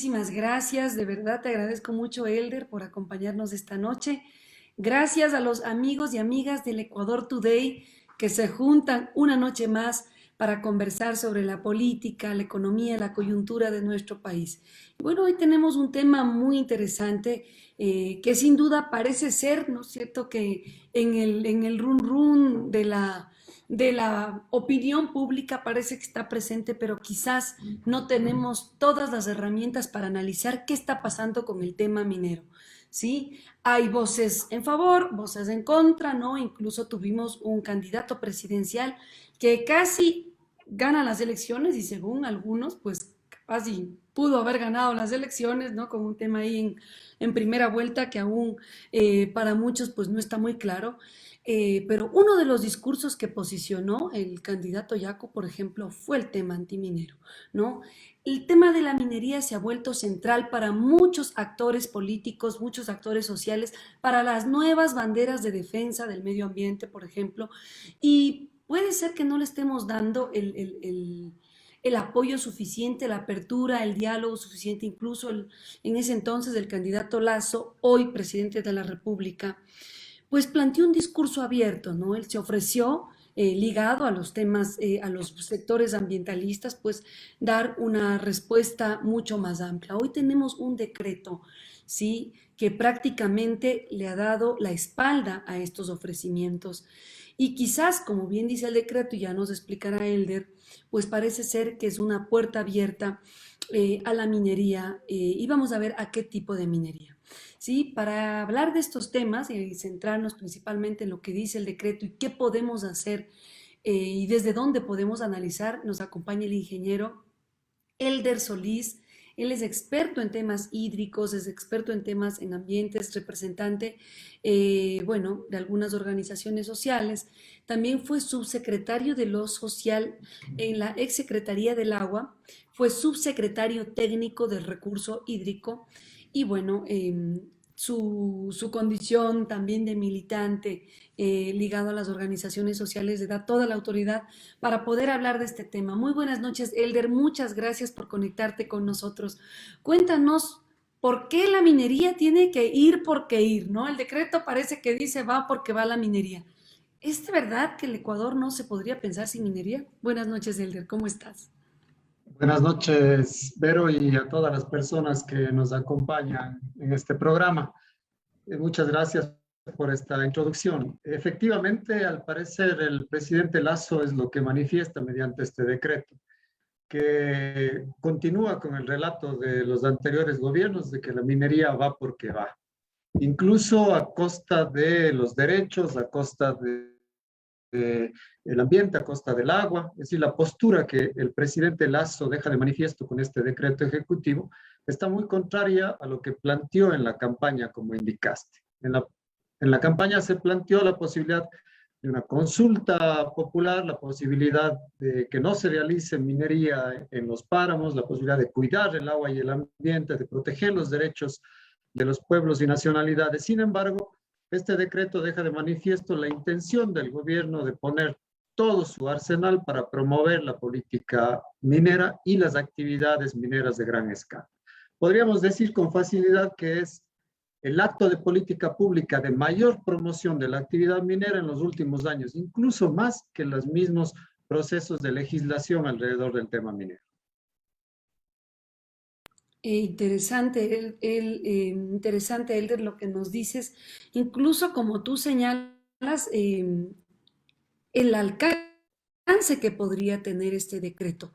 muchísimas gracias. De verdad te agradezco mucho, Elder, por acompañarnos esta noche. Gracias a los amigos y amigas del Ecuador Today que se juntan una noche más para conversar sobre la política, la economía, la coyuntura de nuestro país. Bueno, hoy tenemos un tema muy interesante que sin duda parece ser, ¿no es cierto?, que en el run run de la opinión pública parece que está presente, pero quizás no tenemos todas las herramientas para analizar qué está pasando con el tema minero. ¿Sí? Hay voces en favor, voces en contra, ¿no? Incluso tuvimos un candidato presidencial que casi gana las elecciones y según algunos, pues casi pudo haber ganado las elecciones, ¿no? Con un tema ahí en primera vuelta que aún para muchos pues no está muy claro. Pero uno de los discursos que posicionó el candidato Yaco, por ejemplo, fue el tema antiminero, ¿no? El tema de la minería se ha vuelto central para muchos actores políticos, muchos actores sociales, para las nuevas banderas de defensa del medio ambiente, por ejemplo, y puede ser que no le estemos dando el apoyo suficiente, la apertura, el diálogo suficiente, incluso en ese entonces el candidato Lazo, hoy presidente de la República, pues planteó un discurso abierto, ¿no? Él se ofreció, ligado a los temas, a los sectores ambientalistas, pues dar una respuesta mucho más amplia. Hoy tenemos un decreto, ¿sí?, que prácticamente le ha dado la espalda a estos ofrecimientos. Y quizás, como bien dice el decreto, y ya nos explicará Elder, pues parece ser que es una puerta abierta a la minería y vamos a ver a qué tipo de minería. ¿Sí? Para hablar de estos temas y centrarnos principalmente en lo que dice el decreto y qué podemos hacer y desde dónde podemos analizar, nos acompaña el ingeniero Elder Solís. Él es experto en temas hídricos, es experto en temas en ambientes, representante, bueno, de algunas organizaciones sociales. También fue subsecretario de lo social en la exsecretaría del agua, fue subsecretario técnico del recurso hídrico y bueno, su condición también de militante ligado a las organizaciones sociales le da toda la autoridad para poder hablar de este tema. Muy buenas noches, Elder. Muchas gracias por conectarte con nosotros. Cuéntanos por qué la minería tiene que ir porque ir, ¿no? El decreto parece que dice va porque va la minería. ¿Es de verdad que el Ecuador no se podría pensar sin minería? Buenas noches, Elder. ¿Cómo estás? Buenas noches, Vero, y a todas las personas que nos acompañan en este programa. Muchas gracias por esta introducción. Efectivamente, al parecer, el presidente Lasso es lo que manifiesta mediante este decreto, que continúa con el relato de los anteriores gobiernos de que la minería va porque va, incluso a costa de los derechos, a costa el ambiente a costa del agua, es decir, la postura que el presidente Lasso deja de manifiesto con este decreto ejecutivo está muy contraria a lo que planteó en la campaña, como indicaste. En la campaña se planteó la posibilidad de una consulta popular, la posibilidad de que no se realice minería en los páramos, la posibilidad de cuidar el agua y el ambiente, de proteger los derechos de los pueblos y nacionalidades. Sin embargo, este decreto deja de manifiesto la intención del gobierno de poner todo su arsenal para promover la política minera y las actividades mineras de gran escala. Podríamos decir con facilidad que es el acto de política pública de mayor promoción de la actividad minera en los últimos años, incluso más que los mismos procesos de legislación alrededor del tema minero. Interesante, Elder, lo que nos dices. Incluso como tú señalas, el alcance que podría tener este decreto.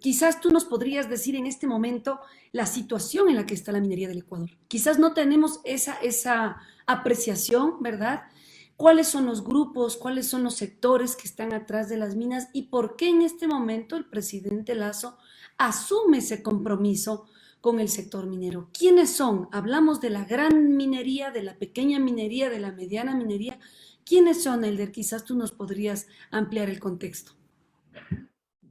Quizás tú nos podrías decir en este momento la situación en la que está la minería del Ecuador. Quizás no tenemos esa apreciación, ¿verdad? ¿Cuáles son los grupos, cuáles son los sectores que están atrás de las minas y por qué en este momento el presidente Lasso asume ese compromiso con el sector minero? ¿Quiénes son? Hablamos de la gran minería, de la pequeña minería, de la mediana minería. ¿Quiénes son, Elder? Quizás tú nos podrías ampliar el contexto.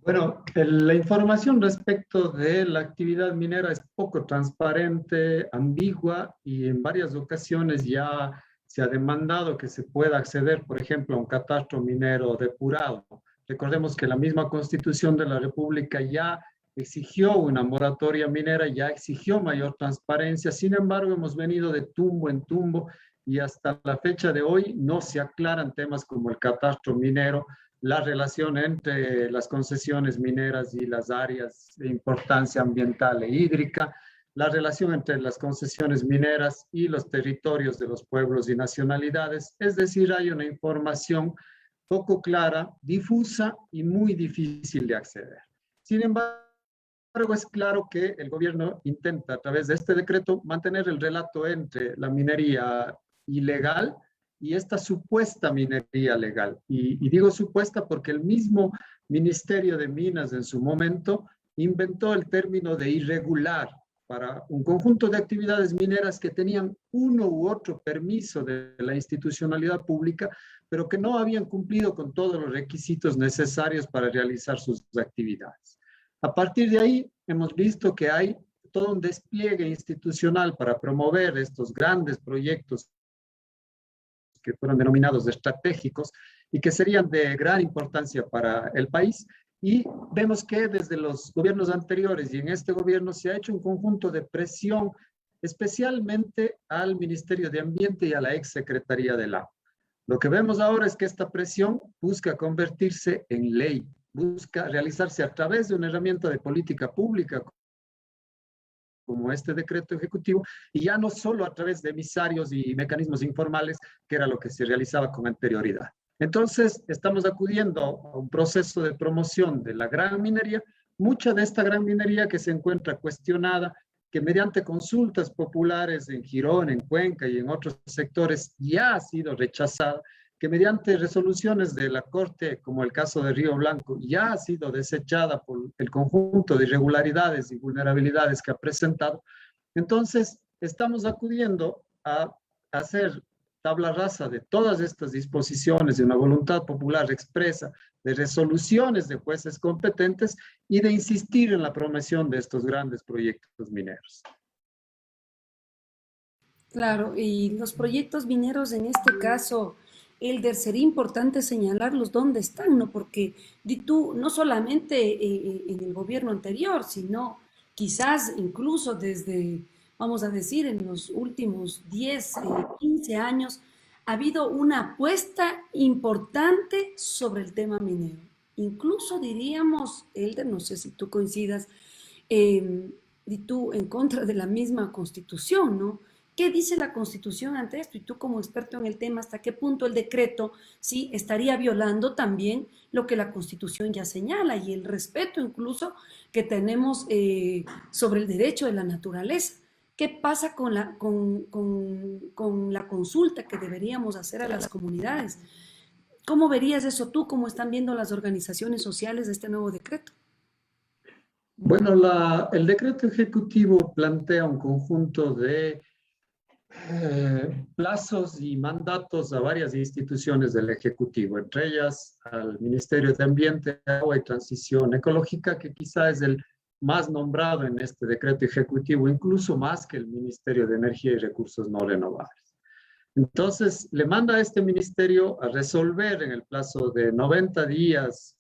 Bueno, la información respecto de la actividad minera es poco transparente, ambigua y en varias ocasiones ya se ha demandado que se pueda acceder, por ejemplo, a un catastro minero depurado. Recordemos que la misma Constitución de la República ya exigió una moratoria minera, ya exigió mayor transparencia. Sin embargo, hemos venido de tumbo en tumbo y hasta la fecha de hoy no se aclaran temas como el catastro minero, la relación entre las concesiones mineras y las áreas de importancia ambiental e hídrica, la relación entre las concesiones mineras y los territorios de los pueblos y nacionalidades. Es decir, hay una información poco clara, difusa y muy difícil de acceder. Sin embargo, es claro que el gobierno intenta a través de este decreto mantener el relato entre la minería ilegal y esta supuesta minería legal. Y digo supuesta porque el mismo Ministerio de Minas en su momento inventó el término de irregular para un conjunto de actividades mineras que tenían uno u otro permiso de la institucionalidad pública, pero que no habían cumplido con todos los requisitos necesarios para realizar sus actividades. A partir de ahí, hemos visto que hay todo un despliegue institucional para promover estos grandes proyectos que fueron denominados estratégicos y que serían de gran importancia para el país. Y vemos que desde los gobiernos anteriores y en este gobierno se ha hecho un conjunto de presión, especialmente al Ministerio de Ambiente y a la exsecretaría del agua. Lo que vemos ahora es que esta presión busca convertirse en ley, busca realizarse a través de una herramienta de política pública como este decreto ejecutivo, y ya no solo a través de emisarios y mecanismos informales, que era lo que se realizaba con anterioridad. Entonces, estamos acudiendo a un proceso de promoción de la gran minería, mucha de esta gran minería que se encuentra cuestionada, que mediante consultas populares en Girón, en Cuenca y en otros sectores ya ha sido rechazada, que mediante resoluciones de la Corte, como el caso de Río Blanco, ya ha sido desechada por el conjunto de irregularidades y vulnerabilidades que ha presentado. Entonces, estamos acudiendo a hacer tabla rasa de todas estas disposiciones de una voluntad popular expresa, de resoluciones de jueces competentes y de insistir en la promoción de estos grandes proyectos mineros. Claro, y los proyectos mineros en este caso, Elder, sería importante señalarlos dónde están, ¿no? Porque di tú, no solamente en el gobierno anterior, sino quizás incluso desde, vamos a decir, en los últimos 10, 15 años, ha habido una apuesta importante sobre el tema minero. Incluso diríamos, Elder, no sé si tú coincidas, y tú en contra de la misma constitución, ¿no? ¿Qué dice la constitución ante esto? Y tú como experto en el tema, ¿hasta qué punto el decreto sí estaría violando también lo que la constitución ya señala y el respeto incluso que tenemos sobre el derecho de la naturaleza? ¿Qué pasa con la consulta que deberíamos hacer a las comunidades? ¿Cómo verías eso tú? ¿Cómo están viendo las organizaciones sociales de este nuevo decreto? Bueno, el decreto ejecutivo plantea un conjunto de plazos y mandatos a varias instituciones del Ejecutivo, entre ellas al Ministerio de Ambiente, Agua y Transición Ecológica, que quizá es el más nombrado en este decreto ejecutivo, incluso más que el Ministerio de Energía y Recursos No Renovables. Entonces, le manda a este ministerio a resolver en el plazo de 90 días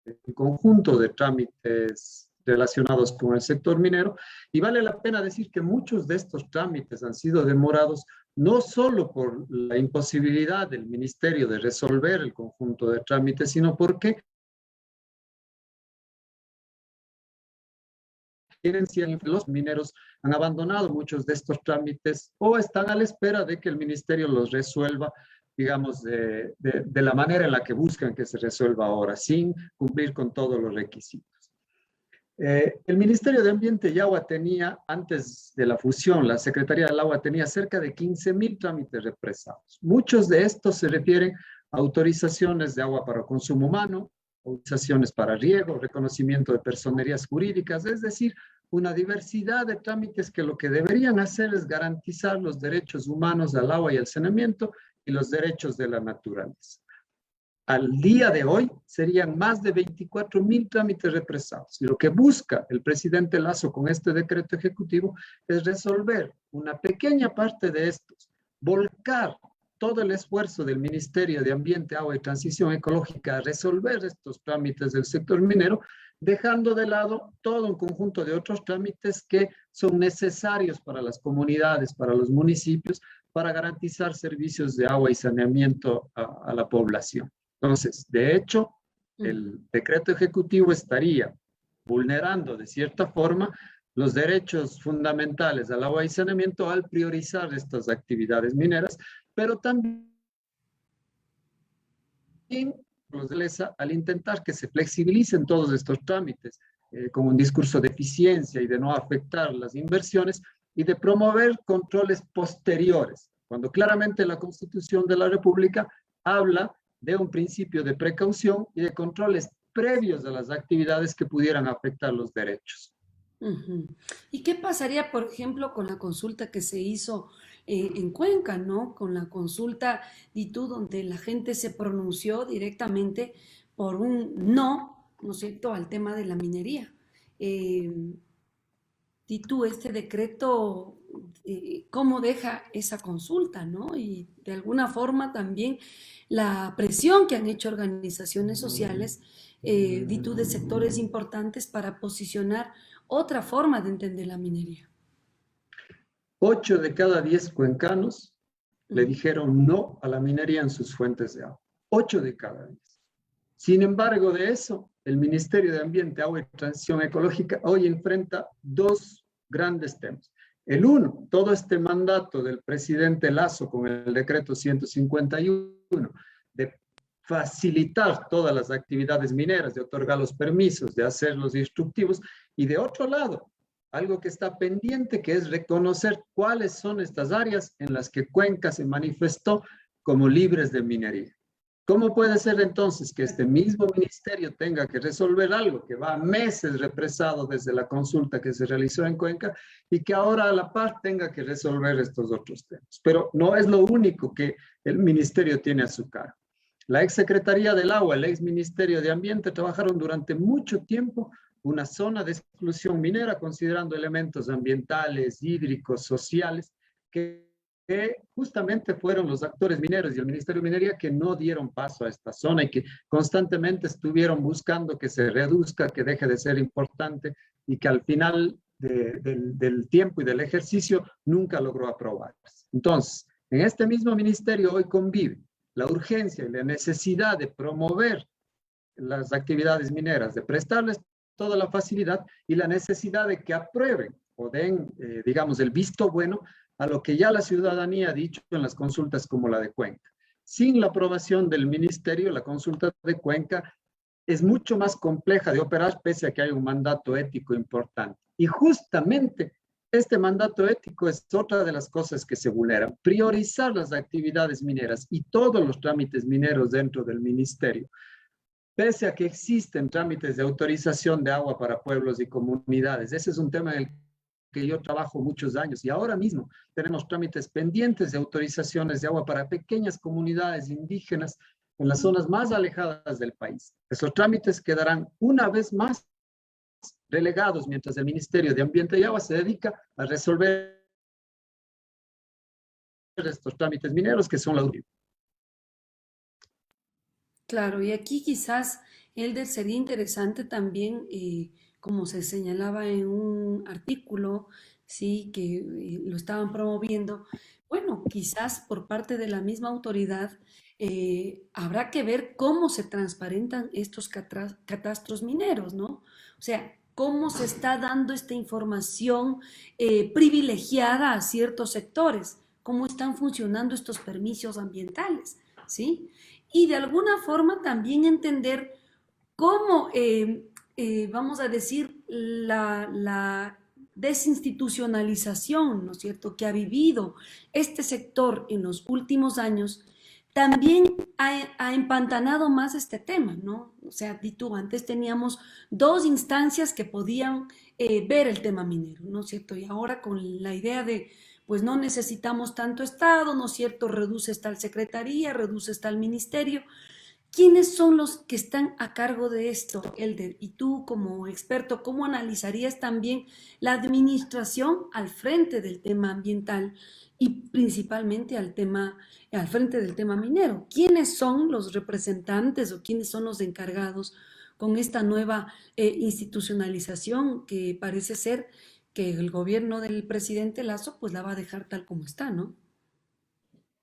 un conjunto de trámites relacionados con el sector minero, y vale la pena decir que muchos de estos trámites han sido demorados no solo por la imposibilidad del ministerio de resolver el conjunto de trámites, sino porque los mineros han abandonado muchos de estos trámites o están a la espera de que el ministerio los resuelva, digamos, de la manera en la que buscan que se resuelva ahora, sin cumplir con todos los requisitos. El Ministerio de Ambiente y Agua tenía, antes de la fusión, la Secretaría del Agua tenía cerca de 15,000 trámites represados. Muchos de estos se refieren a autorizaciones de agua para consumo humano, autorizaciones para riego, reconocimiento de personerías jurídicas, es decir, una diversidad de trámites que lo que deberían hacer es garantizar los derechos humanos al agua y al saneamiento y los derechos de la naturaleza. Al día de hoy serían más de 24,000 trámites represados. Y lo que busca el presidente Lasso con este decreto ejecutivo es resolver una pequeña parte de estos, volcar todo el esfuerzo del Ministerio de Ambiente, Agua y Transición Ecológica a resolver estos trámites del sector minero, dejando de lado todo un conjunto de otros trámites que son necesarios para las comunidades, para los municipios, para garantizar servicios de agua y saneamiento a la población. Entonces, de hecho, el decreto ejecutivo estaría vulnerando de cierta forma los derechos fundamentales al agua y saneamiento al priorizar estas actividades mineras, pero también al intentar que se flexibilicen todos estos trámites con un discurso de eficiencia y de no afectar las inversiones y de promover controles posteriores, cuando claramente la Constitución de la República habla de un principio de precaución y de controles previos a las actividades que pudieran afectar los derechos. ¿Y qué pasaría, por ejemplo, con la consulta que se hizo en Cuenca, ¿no? Con la consulta DITU, donde la gente se pronunció directamente por un no, ¿no es cierto?, al tema de la minería. Eh, DITU, este decreto, ¿cómo deja esa consulta, ¿no? Y de alguna forma también la presión que han hecho organizaciones sociales, DITU, de sectores importantes para posicionar otra forma de entender la minería. 8 de cada 10 cuencanos le dijeron no a la minería en sus fuentes de agua. 8 de cada 10. Sin embargo, de eso, el Ministerio de Ambiente, Agua y Transición Ecológica hoy enfrenta dos grandes temas. El uno, todo este mandato del presidente Lasso con el decreto 151 de facilitar todas las actividades mineras, de otorgar los permisos, de hacer los instructivos, y de otro lado, algo que está pendiente, que es reconocer cuáles son estas áreas en las que Cuenca se manifestó como libres de minería. ¿Cómo puede ser entonces que este mismo ministerio tenga que resolver algo que va meses represado desde la consulta que se realizó en Cuenca y que ahora a la par tenga que resolver estos otros temas? Pero no es lo único que el ministerio tiene a su cargo. La exsecretaría del Agua, el ex Ministerio de Ambiente trabajaron durante mucho tiempo una zona de exclusión minera, considerando elementos ambientales, hídricos, sociales, que justamente fueron los actores mineros y el Ministerio de Minería que no dieron paso a esta zona y que constantemente estuvieron buscando que se reduzca, que deje de ser importante y que al final del tiempo y del ejercicio nunca logró aprobarse. Entonces, en este mismo ministerio hoy convive la urgencia y la necesidad de promover las actividades mineras, de prestarles toda la facilidad y la necesidad de que aprueben o den, digamos, el visto bueno a lo que ya la ciudadanía ha dicho en las consultas como la de Cuenca. Sin la aprobación del ministerio, la consulta de Cuenca es mucho más compleja de operar, pese a que hay un mandato ético importante. Y justamente este mandato ético es otra de las cosas que se vulneran. Priorizar las actividades mineras y todos los trámites mineros dentro del ministerio, pese a que existen trámites de autorización de agua para pueblos y comunidades. Ese es un tema en el que yo trabajo muchos años y ahora mismo tenemos trámites pendientes de autorizaciones de agua para pequeñas comunidades indígenas en las zonas más alejadas del país. Esos trámites quedarán una vez más relegados mientras el Ministerio de Ambiente y Agua se dedica a resolver estos trámites mineros que son la última. Claro, y aquí quizás, Elder, sería interesante también, como se señalaba en un artículo, sí, que lo estaban promoviendo, bueno, quizás por parte de la misma autoridad habrá que ver cómo se transparentan estos catastros mineros, ¿no? O sea, cómo se está dando esta información privilegiada a ciertos sectores, cómo están funcionando estos permisos ambientales, ¿sí? Y de alguna forma también entender cómo, vamos a decir, la desinstitucionalización, ¿no es cierto?, que ha vivido este sector en los últimos años, también ha empantanado más este tema, ¿no? O sea, di tú, antes teníamos dos instancias que podían ver el tema minero, ¿no es cierto? Y ahora con la idea de, pues no necesitamos tanto Estado, ¿no es cierto? Reduce tal secretaría, reduce tal ministerio. ¿Quiénes son los que están a cargo de esto, Elder? Y tú como experto, ¿cómo analizarías también la administración al frente del tema ambiental y principalmente al frente del tema minero? ¿Quiénes son los representantes o quiénes son los encargados con esta nueva institucionalización que parece ser que el gobierno del presidente Lazo pues la va a dejar tal como está, ¿no?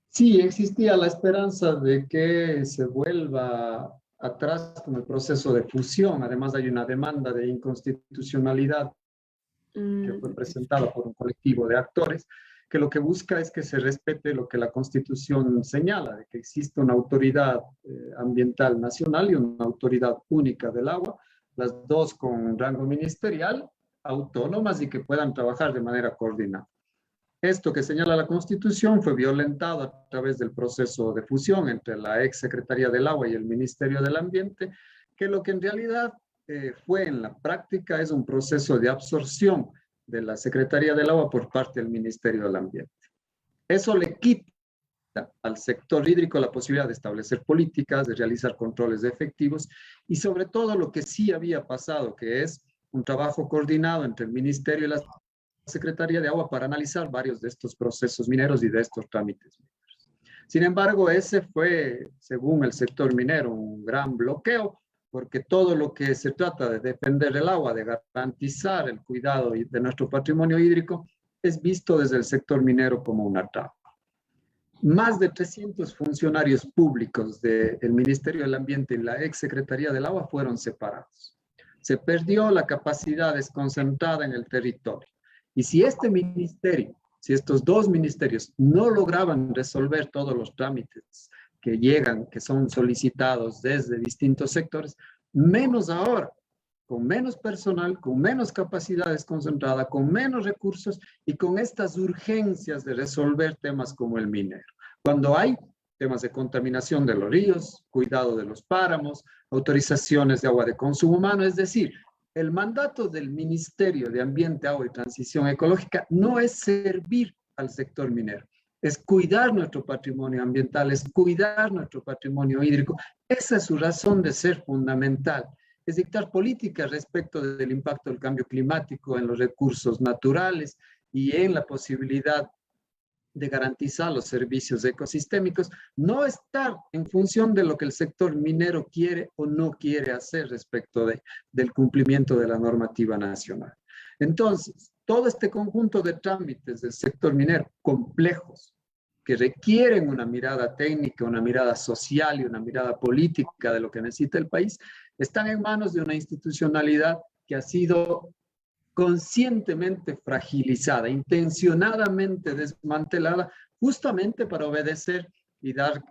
Sí, existía la esperanza de que se vuelva atrás con el proceso de fusión. Además, hay una demanda de inconstitucionalidad que fue Mm, presentada por un colectivo de actores, que lo que busca es que se respete lo que la Constitución señala, de que existe una autoridad ambiental nacional y una autoridad única del agua, las dos con rango ministerial, autónomas y que puedan trabajar de manera coordinada. Esto que señala la Constitución fue violentado a través del proceso de fusión entre la ex Secretaría del Agua y el Ministerio del Ambiente, que lo que en realidad fue en la práctica es un proceso de absorción de la Secretaría del Agua por parte del Ministerio del Ambiente. Eso le quita al sector hídrico la posibilidad de establecer políticas, de realizar controles efectivos y sobre todo lo que sí había pasado, que es un trabajo coordinado entre el Ministerio y la Secretaría de Agua para analizar varios de estos procesos mineros y de estos trámites mineros. Sin embargo, ese fue, según el sector minero, un gran bloqueo, porque todo lo que se trata de defender el agua, de garantizar el cuidado de nuestro patrimonio hídrico, es visto desde el sector minero como una traba. Más de 300 funcionarios públicos del Ministerio del Ambiente y la ex Secretaría del Agua fueron separados. Se perdió la capacidad desconcentrada en el territorio. Y si este ministerio, si estos dos ministerios no lograban resolver todos los trámites que llegan, que son solicitados desde distintos sectores, menos ahora, con menos personal, con menos capacidad desconcentrada, con menos recursos y con estas urgencias de resolver temas como el minero. Cuando hay temas de contaminación de los ríos, cuidado de los páramos, autorizaciones de agua de consumo humano, es decir, el mandato del Ministerio de Ambiente, Agua y Transición Ecológica no es servir al sector minero, es cuidar nuestro patrimonio ambiental, es cuidar nuestro patrimonio hídrico. Esa es su razón de ser fundamental. Es dictar políticas respecto del impacto del cambio climático en los recursos naturales y en la posibilidad de garantizar los servicios ecosistémicos, no estar en función de lo que el sector minero quiere o no quiere hacer respecto del cumplimiento de la normativa nacional. Entonces, todo este conjunto de trámites del sector minero complejos, que requieren una mirada técnica, una mirada social y una mirada política de lo que necesita el país, están en manos de una institucionalidad que ha sido conscientemente fragilizada, intencionadamente desmantelada, justamente para obedecer y dar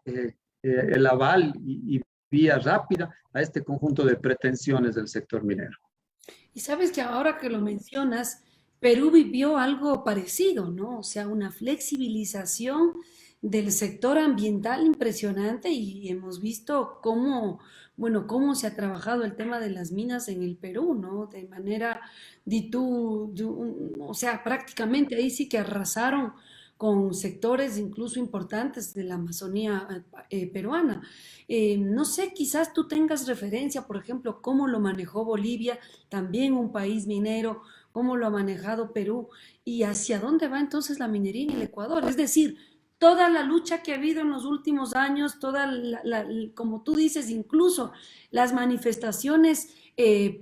el aval y vía rápida a este conjunto de pretensiones del sector minero. Y sabes que ahora que lo mencionas, Perú vivió algo parecido, ¿no? O sea, una flexibilización del sector ambiental impresionante y hemos visto cómo, bueno, cómo se ha trabajado el tema de las minas en el Perú, ¿no? De manera, o sea, prácticamente ahí sí que arrasaron con sectores incluso importantes de la Amazonía peruana. No sé, quizás tú tengas referencia, por ejemplo, cómo lo manejó Bolivia, también un país minero, cómo lo ha manejado Perú y hacia dónde va entonces la minería en el Ecuador. Es decir, toda la lucha que ha habido en los últimos años, como tú dices, incluso las manifestaciones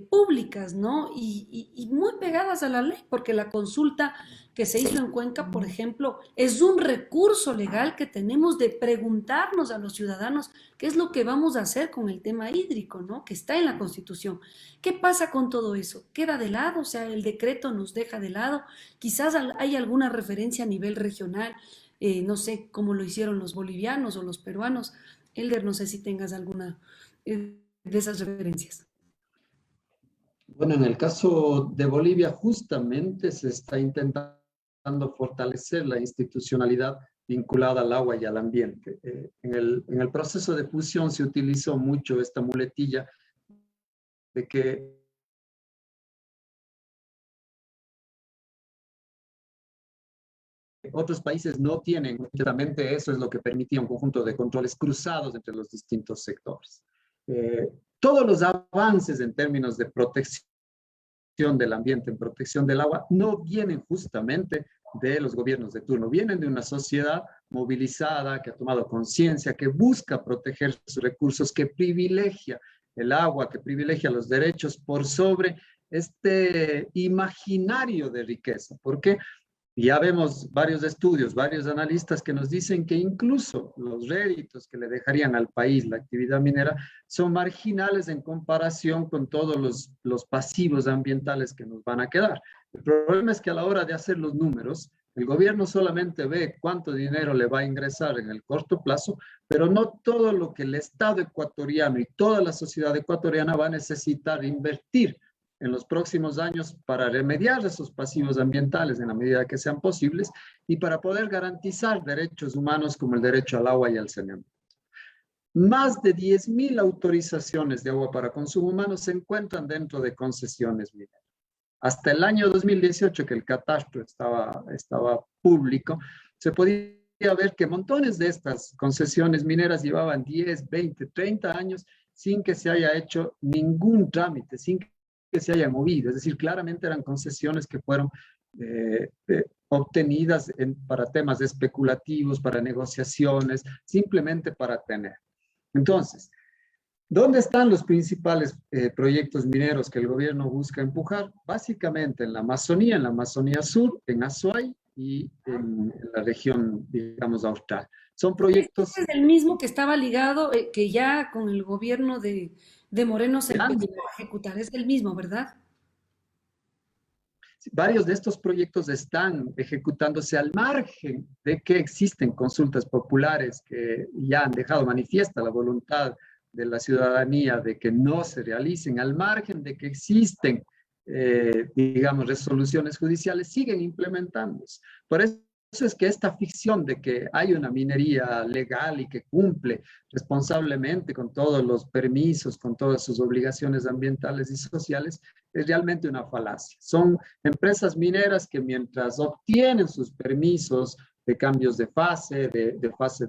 públicas, ¿no? Y muy pegadas a la ley, porque la consulta que se hizo en Cuenca, por ejemplo, es un recurso legal que tenemos de preguntarnos a los ciudadanos qué es lo que vamos a hacer con el tema hídrico, ¿no? Que está en la Constitución. ¿Qué pasa con todo eso? ¿Queda de lado? O sea, el decreto nos deja de lado. Quizás hay alguna referencia a nivel regional, no sé cómo lo hicieron los bolivianos o los peruanos. Elder, no sé si tengas alguna de esas referencias. Bueno, en el caso de Bolivia, justamente se está intentando fortalecer la institucionalidad vinculada al agua y al ambiente. En el proceso de fusión se utilizó mucho esta muletilla de que otros países no tienen. Justamente eso es lo que permitía un conjunto de controles cruzados entre los distintos sectores. Todos los avances en términos de protección del ambiente, en protección del agua, no vienen justamente de los gobiernos de turno, vienen de una sociedad movilizada, que ha tomado conciencia, que busca proteger sus recursos, que privilegia el agua, que privilegia los derechos por sobre este imaginario de riqueza. ¿Por qué? Ya vemos varios estudios, varios analistas que nos dicen que incluso los réditos que le dejarían al país la actividad minera son marginales en comparación con todos los pasivos ambientales que nos van a quedar. El problema es que a la hora de hacer los números, el gobierno solamente ve cuánto dinero le va a ingresar en el corto plazo, pero no todo lo que el Estado ecuatoriano y toda la sociedad ecuatoriana va a necesitar invertir en los próximos años para remediar esos pasivos ambientales en la medida que sean posibles y para poder garantizar derechos humanos como el derecho al agua y al saneamiento. Más de 10.000 autorizaciones de agua para consumo humano se encuentran dentro de concesiones mineras. Hasta el año 2018, que el catastro estaba público, se podía ver que montones de estas concesiones mineras llevaban 10, 20, 30 años sin que se haya hecho ningún trámite, sin que se haya movido. Es decir, claramente eran concesiones que fueron obtenidas para temas especulativos, para negociaciones, simplemente para tener. Entonces, ¿dónde están los principales proyectos mineros que el gobierno busca empujar? Básicamente en la Amazonía Sur, en Azuay y en la región, digamos, austral. Son proyectos Ese es el mismo que estaba ligado, que ya con el gobierno de Moreno se empezó grandes. a ejecutar. Es el mismo, ¿verdad? Varios de estos proyectos están ejecutándose al margen de que existen consultas populares que ya han dejado manifiesta la voluntad de la ciudadanía de que no se realicen, al margen de que existen, digamos, resoluciones judiciales, siguen implementándose. Por eso es que esta ficción de que hay una minería legal y que cumple responsablemente con todos los permisos, con todas sus obligaciones ambientales y sociales, es realmente una falacia. Son empresas mineras que mientras obtienen sus permisos de cambios de fase de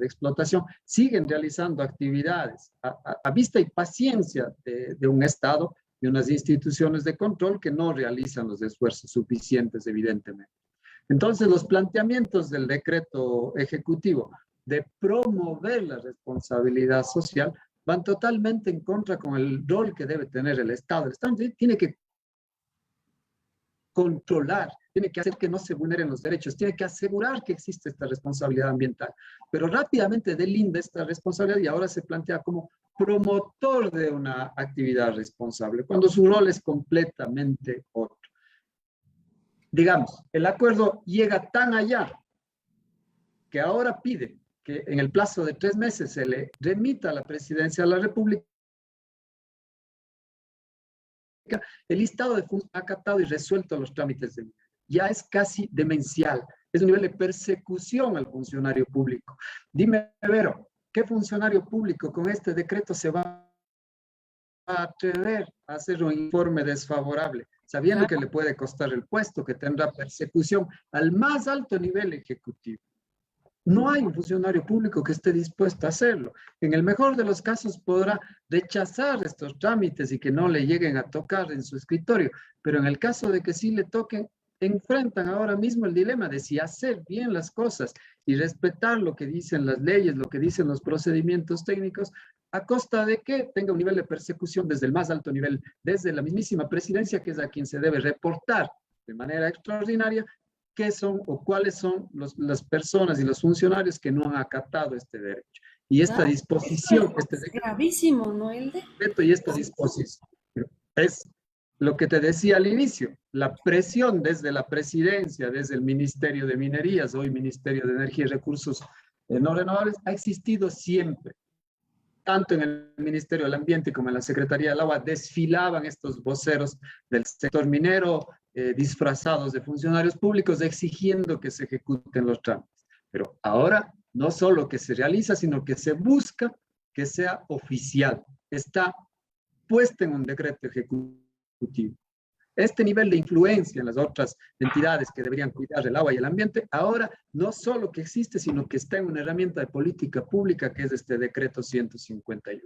explotación, siguen realizando actividades a vista y paciencia de un Estado y unas instituciones de control que no realizan los esfuerzos suficientes, evidentemente. Entonces, los planteamientos del decreto ejecutivo de promover la responsabilidad social van totalmente en contra con el rol que debe tener el Estado. El Estado tiene que controlar, tiene que hacer que no se vulneren los derechos, tiene que asegurar que existe esta responsabilidad ambiental. Pero rápidamente delinda esta responsabilidad y ahora se plantea como promotor de una actividad responsable, cuando su rol es completamente otro. Digamos, el acuerdo llega tan allá que ahora pide que en el plazo de 3 meses se le remita a la Presidencia de la República el listado de funcionarios acatado y resuelto los trámites de minería. Ya es casi demencial, es un nivel de persecución al funcionario público. Dime, Vero, ¿qué funcionario público con este decreto se va a atrever a hacer un informe desfavorable, sabiendo que le puede costar el puesto, que tendrá persecución al más alto nivel ejecutivo? No hay un funcionario público que esté dispuesto a hacerlo. En el mejor de los casos podrá rechazar estos trámites y que no le lleguen a tocar en su escritorio, pero en el caso de que sí le toquen, enfrentan ahora mismo el dilema de si hacer bien las cosas y respetar lo que dicen las leyes, lo que dicen los procedimientos técnicos, a costa de que tenga un nivel de persecución desde el más alto nivel, desde la mismísima presidencia, que es a quien se debe reportar de manera extraordinaria qué son o cuáles son las personas y los funcionarios que no han acatado este derecho. Y esta disposición, este es gravísimo, ¿no, Elder? Y esta disposición es lo que te decía al inicio, la presión desde la presidencia, desde el Ministerio de Minerías, hoy Ministerio de Energía y Recursos no renovables, ha existido siempre. Tanto en el Ministerio del Ambiente como en la Secretaría del Agua desfilaban estos voceros del sector minero disfrazados de funcionarios públicos exigiendo que se ejecuten los trámites. Pero ahora no solo que se realiza, sino que se busca que sea oficial. Está puesta en un decreto ejecutivo. Este nivel de influencia en las otras entidades que deberían cuidar el agua y el ambiente, ahora no solo que existe, sino que está en una herramienta de política pública que es este decreto 151.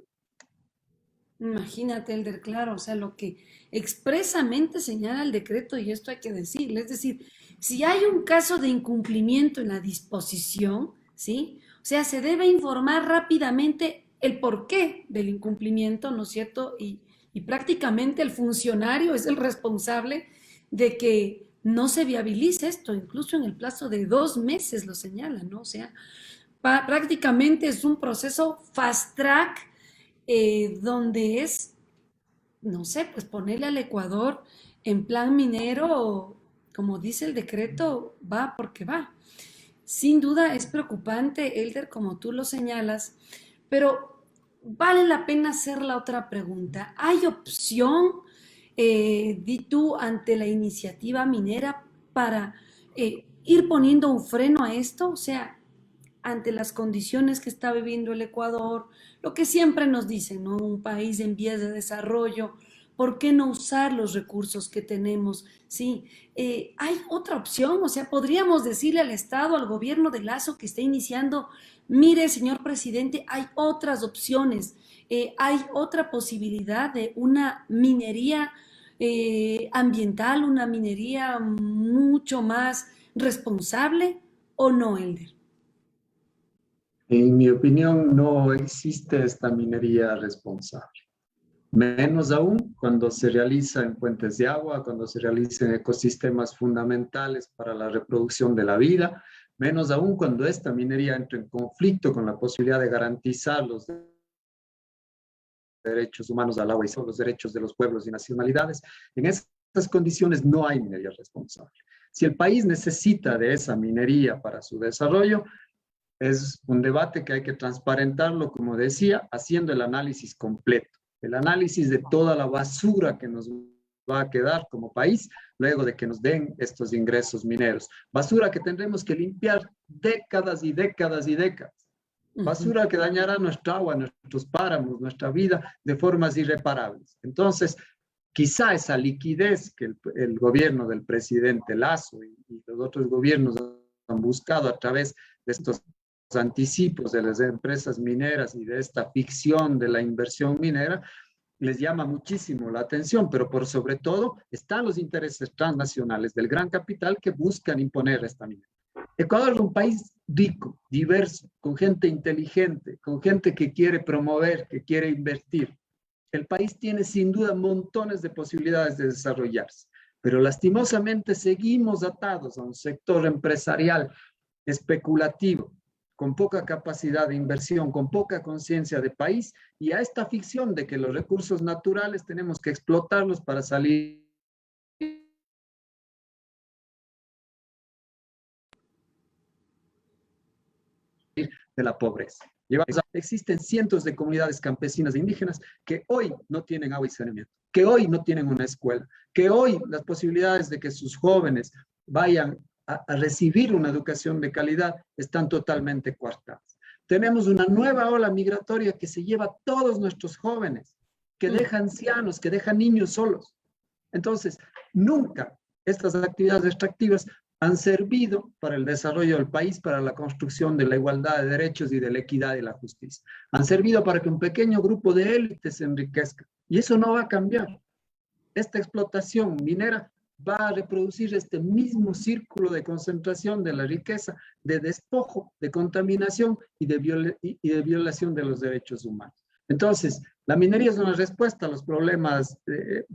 Imagínate, Elder, claro, o sea, lo que expresamente señala el decreto, y esto hay que decirle, es decir, si hay un caso de incumplimiento en la disposición, ¿sí? O sea, se debe informar rápidamente el porqué del incumplimiento, ¿no es cierto? Y prácticamente el funcionario es el responsable de que no se viabilice esto, incluso en el plazo de 2 meses lo señalan, ¿no? O sea, prácticamente es un proceso fast track donde es, no sé, pues ponerle al Ecuador en plan minero, como dice el decreto, va porque va. Sin duda es preocupante, Elder, como tú lo señalas, pero vale la pena hacer la otra pregunta. ¿Hay opción, di tú, ante la iniciativa minera para ir poniendo un freno a esto? O sea, ante las condiciones que está viviendo el Ecuador, lo que siempre nos dicen, ¿no? Un país en vías de desarrollo, ¿por qué no usar los recursos que tenemos? Sí, hay otra opción, o sea, podríamos decirle al Estado, al gobierno de Lazo que está iniciando, mire, señor presidente, hay otras opciones, hay otra posibilidad de una minería ambiental, una minería mucho más responsable, ¿o no, Elder? En mi opinión, no existe esta minería responsable. Menos aún cuando se realiza en fuentes de agua, cuando se realiza en ecosistemas fundamentales para la reproducción de la vida, menos aún cuando esta minería entra en conflicto con la posibilidad de garantizar los derechos humanos al agua y son los derechos de los pueblos y nacionalidades. En estas condiciones no hay minería responsable. Si el país necesita de esa minería para su desarrollo, es un debate que hay que transparentarlo, como decía, haciendo el análisis completo, el análisis de toda la basura que nos va a quedar como país luego de que nos den estos ingresos mineros. Basura que tendremos que limpiar décadas y décadas y décadas. Basura que dañará nuestra agua, nuestros páramos, nuestra vida de formas irreparables. Entonces, quizá esa liquidez que el gobierno del presidente Lazo y los otros gobiernos han buscado a través de estos anticipos de las empresas mineras y de esta ficción de la inversión minera, les llama muchísimo la atención, pero por sobre todo están los intereses transnacionales del gran capital que buscan imponer esta minera. Ecuador es un país rico, diverso, con gente inteligente, con gente que quiere promover, que quiere invertir. El país tiene sin duda montones de posibilidades de desarrollarse, pero lastimosamente seguimos atados a un sector empresarial especulativo, con poca capacidad de inversión, con poca conciencia de país y a esta ficción de que los recursos naturales tenemos que explotarlos para salir de la pobreza. Existen cientos de comunidades campesinas e indígenas que hoy no tienen agua y saneamiento, que hoy no tienen una escuela, que hoy las posibilidades de que sus jóvenes vayan a recibir una educación de calidad están totalmente coartadas. Tenemos una nueva ola migratoria que se lleva a todos nuestros jóvenes, que deja ancianos, que deja niños solos. Entonces, nunca estas actividades extractivas han servido para el desarrollo del país, para la construcción de la igualdad de derechos y de la equidad y la justicia. Han servido para que un pequeño grupo de élites se enriquezca. Y eso no va a cambiar. Esta explotación minera va a reproducir este mismo círculo de concentración de la riqueza, de despojo, de contaminación y de violación de los derechos humanos. Entonces, ¿la minería es una respuesta a los problemas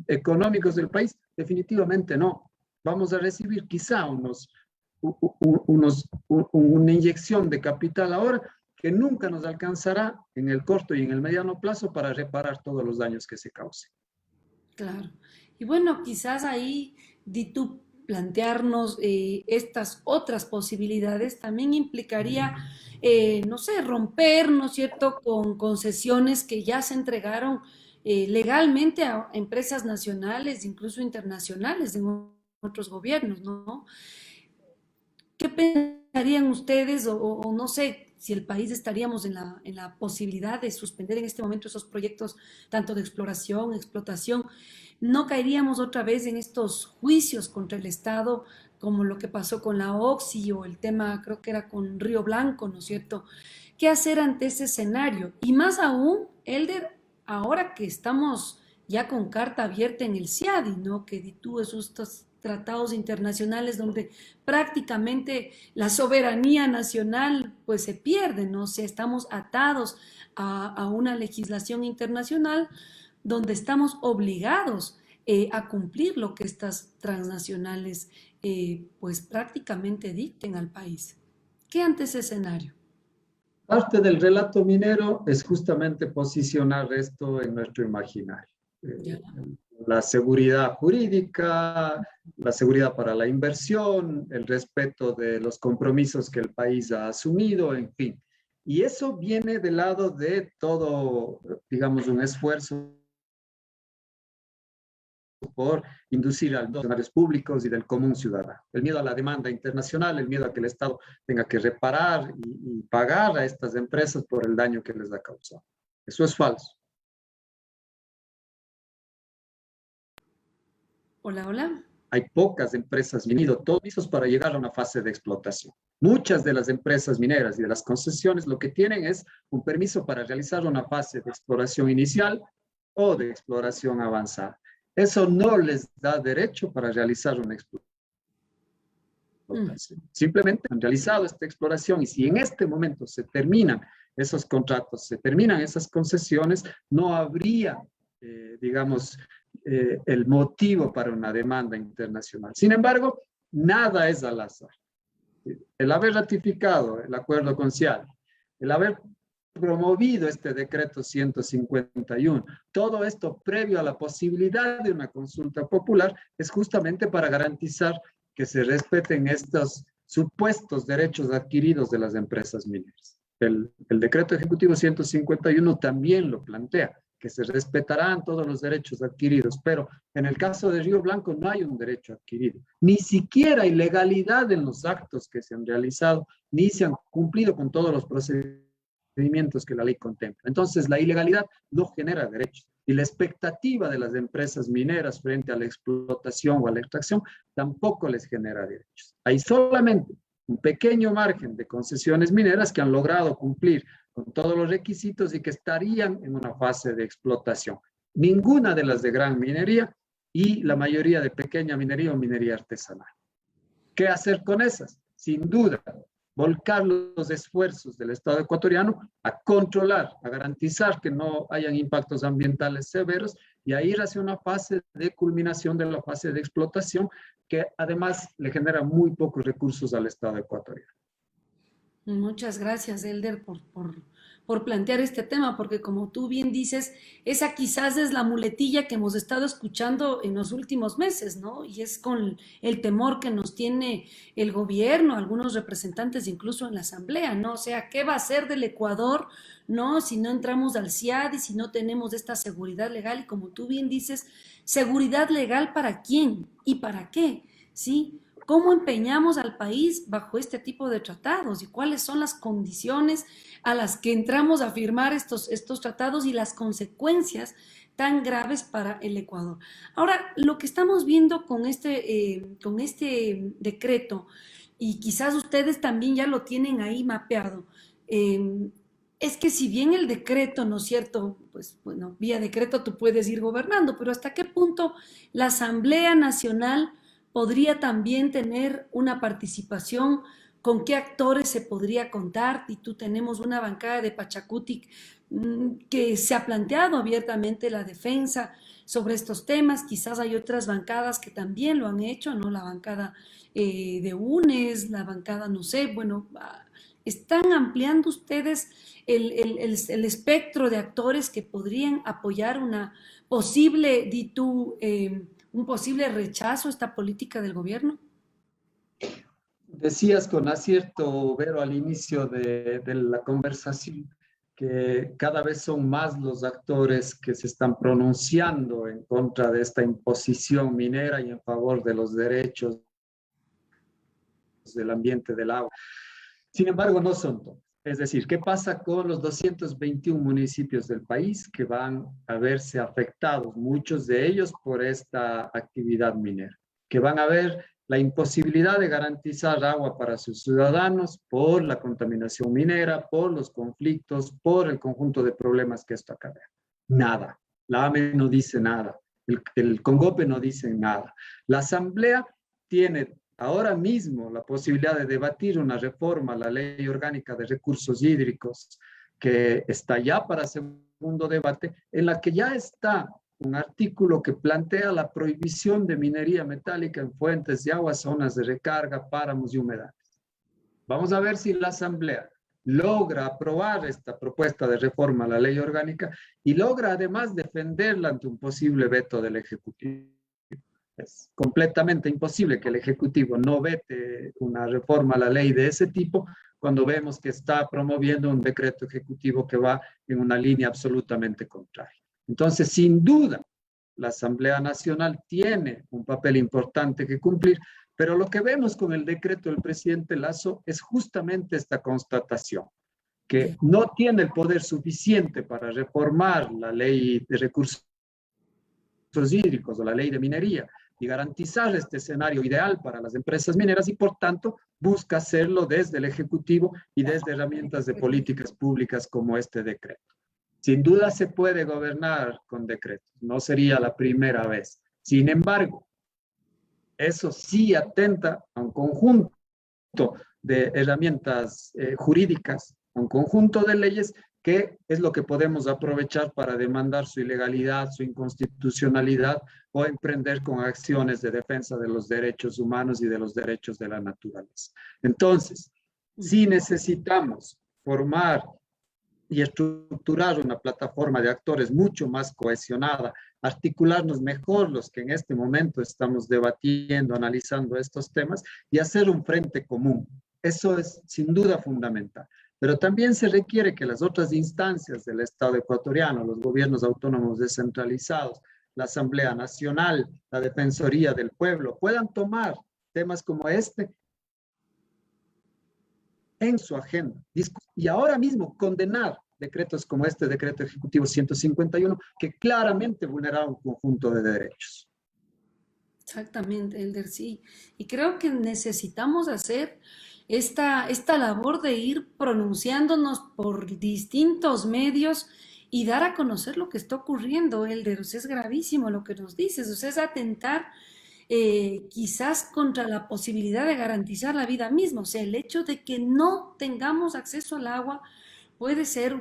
económicos del país? Definitivamente no. Vamos a recibir quizá una inyección de capital ahora que nunca nos alcanzará en el corto y en el mediano plazo para reparar todos los daños que se causen. Claro. Y bueno, quizás ahí, di tú, plantearnos estas otras posibilidades también implicaría, no sé, romper, ¿no es cierto?, con concesiones que ya se entregaron legalmente a empresas nacionales, incluso internacionales, en otros gobiernos, ¿no? ¿Qué pensarían ustedes o no sé si el país estaríamos en la posibilidad de suspender en este momento esos proyectos tanto de exploración, explotación? ¿No caeríamos otra vez en estos juicios contra el Estado como lo que pasó con la Oxy o el tema, creo que era con Río Blanco, ¿no es cierto? ¿Qué hacer ante ese escenario? Y más aún, Elder, ahora que estamos ya con carta abierta en el CIADI, ¿no? Que tú esos estos tratados internacionales donde prácticamente la soberanía nacional pues se pierde, ¿no? O sea, estamos atados a una legislación internacional donde estamos obligados a cumplir lo que estas transnacionales pues prácticamente dicten al país. ¿Qué ante ese escenario? Parte del relato minero es justamente posicionar esto en nuestro imaginario. Ya. La seguridad jurídica, la seguridad para la inversión, el respeto de los compromisos que el país ha asumido, en fin. Y eso viene del lado de todo, digamos, un esfuerzo por inducir a los funcionarios públicos y del común ciudadano. El miedo a la demanda internacional, el miedo a que el Estado tenga que reparar y pagar a estas empresas por el daño que les ha causado. Eso es falso. Hola, hola. Hay pocas empresas mineras, todos listos para llegar a una fase de explotación. Muchas de las empresas mineras y de las concesiones lo que tienen es un permiso para realizar una fase de exploración inicial o de exploración avanzada. Eso no les da derecho para realizar una explotación. Simplemente han realizado esta exploración y si en este momento se terminan esos contratos, se terminan esas concesiones, no habría, digamos, el motivo para una demanda internacional. Sin embargo, nada es al azar. El haber ratificado el acuerdo con Cial, el haber promovido este decreto 151, todo esto previo a la posibilidad de una consulta popular, es justamente para garantizar que se respeten estos supuestos derechos adquiridos de las empresas mineras. El decreto ejecutivo 151 también lo plantea, que se respetarán todos los derechos adquiridos, pero en el caso de Río Blanco no hay un derecho adquirido, ni siquiera hay legalidad en los actos que se han realizado, ni se han cumplido con todos los procedimientos que la ley contempla. Entonces, la ilegalidad no genera derechos y la expectativa de las empresas mineras frente a la explotación o a la extracción tampoco les genera derechos. Hay solamente un pequeño margen de concesiones mineras que han logrado cumplir con todos los requisitos y que estarían en una fase de explotación. Ninguna de las de gran minería y la mayoría de pequeña minería o minería artesanal. ¿Qué hacer con esas? Sin duda, volcar los esfuerzos del Estado ecuatoriano a controlar, a garantizar que no hayan impactos ambientales severos y a ir hacia una fase de culminación de la fase de explotación que además le genera muy pocos recursos al Estado ecuatoriano. Muchas gracias, Elder, por plantear este tema, porque como tú bien dices, esa quizás es la muletilla que hemos estado escuchando en los últimos meses, ¿no? Y es con el temor que nos tiene el gobierno, algunos representantes incluso en la asamblea, ¿no? O sea, ¿qué va a hacer del Ecuador, ¿no? Si no entramos al CIAD y si no tenemos esta seguridad legal, y como tú bien dices, seguridad legal ¿para quién y para qué? ¿Sí? ¿Cómo empeñamos al país bajo este tipo de tratados y cuáles son las condiciones a las que entramos a firmar estos tratados y las consecuencias tan graves para el Ecuador? Ahora, lo que estamos viendo con este decreto, y quizás ustedes también ya lo tienen ahí mapeado, es que si bien el decreto, ¿no es cierto? Pues bueno, vía decreto tú puedes ir gobernando, pero ¿hasta qué punto la Asamblea Nacional podría también tener una participación? ¿Con qué actores se podría contar? Y tú tenemos una bancada de Pachacutic que se ha planteado abiertamente la defensa sobre estos temas. Quizás hay otras bancadas que también lo han hecho, ¿no? La bancada de UNES, la bancada, no sé, bueno, ¿están ampliando ustedes el espectro de actores que podrían apoyar una posible, di tú, un posible rechazo a esta política del gobierno? Decías con acierto, Vero, al inicio de la conversación, que cada vez son más los actores que se están pronunciando en contra de esta imposición minera y en favor de los derechos del ambiente, del agua. Sin embargo, no son todos. Es decir, ¿qué pasa con los 221 municipios del país que van a verse afectados, muchos de ellos por esta actividad minera? Que van a ver la imposibilidad de garantizar agua para sus ciudadanos por la contaminación minera, por los conflictos, por el conjunto de problemas que esto acarrea. Nada. La AME no dice nada. El CONGOPE no dice nada. La Asamblea tiene ahora mismo la posibilidad de debatir una reforma a la Ley Orgánica de Recursos Hídricos, que está ya para segundo debate, en la que ya está un artículo que plantea la prohibición de minería metálica en fuentes de agua, zonas de recarga, páramos y humedales. Vamos a ver si la Asamblea logra aprobar esta propuesta de reforma a la ley orgánica y logra además defenderla ante un posible veto del Ejecutivo. Es completamente imposible que el Ejecutivo no vete una reforma a la ley de ese tipo cuando vemos que está promoviendo un decreto ejecutivo que va en una línea absolutamente contraria. Entonces, sin duda, la Asamblea Nacional tiene un papel importante que cumplir, pero lo que vemos con el decreto del presidente Lasso es justamente esta constatación, que no tiene el poder suficiente para reformar la ley de recursos hídricos o la ley de minería y garantizar este escenario ideal para las empresas mineras y por tanto busca hacerlo desde el Ejecutivo y desde herramientas de políticas públicas como este decreto. Sin duda se puede gobernar con decretos, no sería la primera vez. Sin embargo, eso sí atenta a un conjunto de herramientas jurídicas, a un conjunto de leyes que es lo que podemos aprovechar para demandar su ilegalidad, su inconstitucionalidad o emprender con acciones de defensa de los derechos humanos y de los derechos de la naturaleza. Entonces, si necesitamos formar y estructurar una plataforma de actores mucho más cohesionada, articularnos mejor los que en este momento estamos debatiendo, analizando estos temas y hacer un frente común. Eso es sin duda fundamental. Pero también se requiere que las otras instancias del Estado ecuatoriano, los gobiernos autónomos descentralizados, la Asamblea Nacional, la Defensoría del Pueblo, puedan tomar temas como este en su agenda y ahora mismo condenar decretos como este decreto ejecutivo 151 que claramente vulnera un conjunto de derechos. Exactamente, Elder, sí. Y creo que necesitamos hacer esta labor de ir pronunciándonos por distintos medios y dar a conocer lo que está ocurriendo, Elder. O sea, es gravísimo lo que nos dices. O sea, es atentar quizás contra la posibilidad de garantizar la vida misma. O sea, el hecho de que no tengamos acceso al agua puede ser